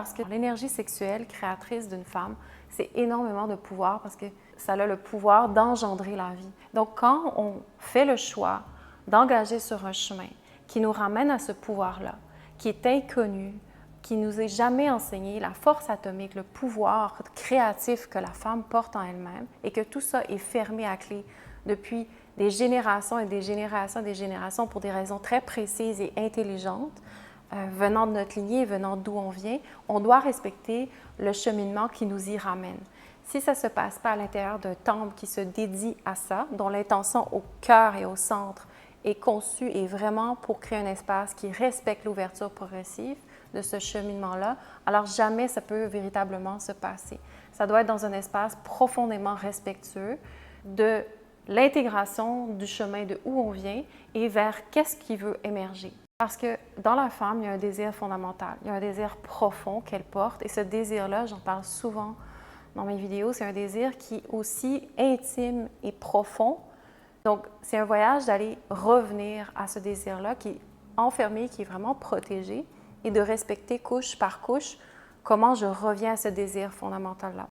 Parce que l'énergie sexuelle créatrice d'une femme, c'est énormément de pouvoir parce que ça a le pouvoir d'engendrer la vie. Donc, quand on fait le choix d'engager sur un chemin qui nous ramène à ce pouvoir-là, qui est inconnu, qui nous est jamais enseigné, la force atomique, le pouvoir créatif que la femme porte en elle-même et que tout ça est fermé à clé depuis des générations et des générations et des générations pour des raisons très précises et intelligentes, venant de notre lignée, venant d'où on vient, on doit respecter le cheminement qui nous y ramène. Si ça ne se passe pas à l'intérieur d'un temple qui se dédie à ça, dont l'intention au cœur et au centre est conçue et vraiment pour créer un espace qui respecte l'ouverture progressive de ce cheminement-là, alors jamais ça peut véritablement se passer. Ça doit être dans un espace profondément respectueux de l'intégration du chemin de où on vient et vers qu'est-ce qui veut émerger. Parce que dans la femme, il y a un désir fondamental, il y a un désir profond qu'elle porte et ce désir-là, j'en parle souvent dans mes vidéos, c'est un désir qui est aussi intime et profond. Donc, c'est un voyage d'aller revenir à ce désir-là qui est enfermé, qui est vraiment protégé et de respecter couche par couche comment je reviens à ce désir fondamental-là.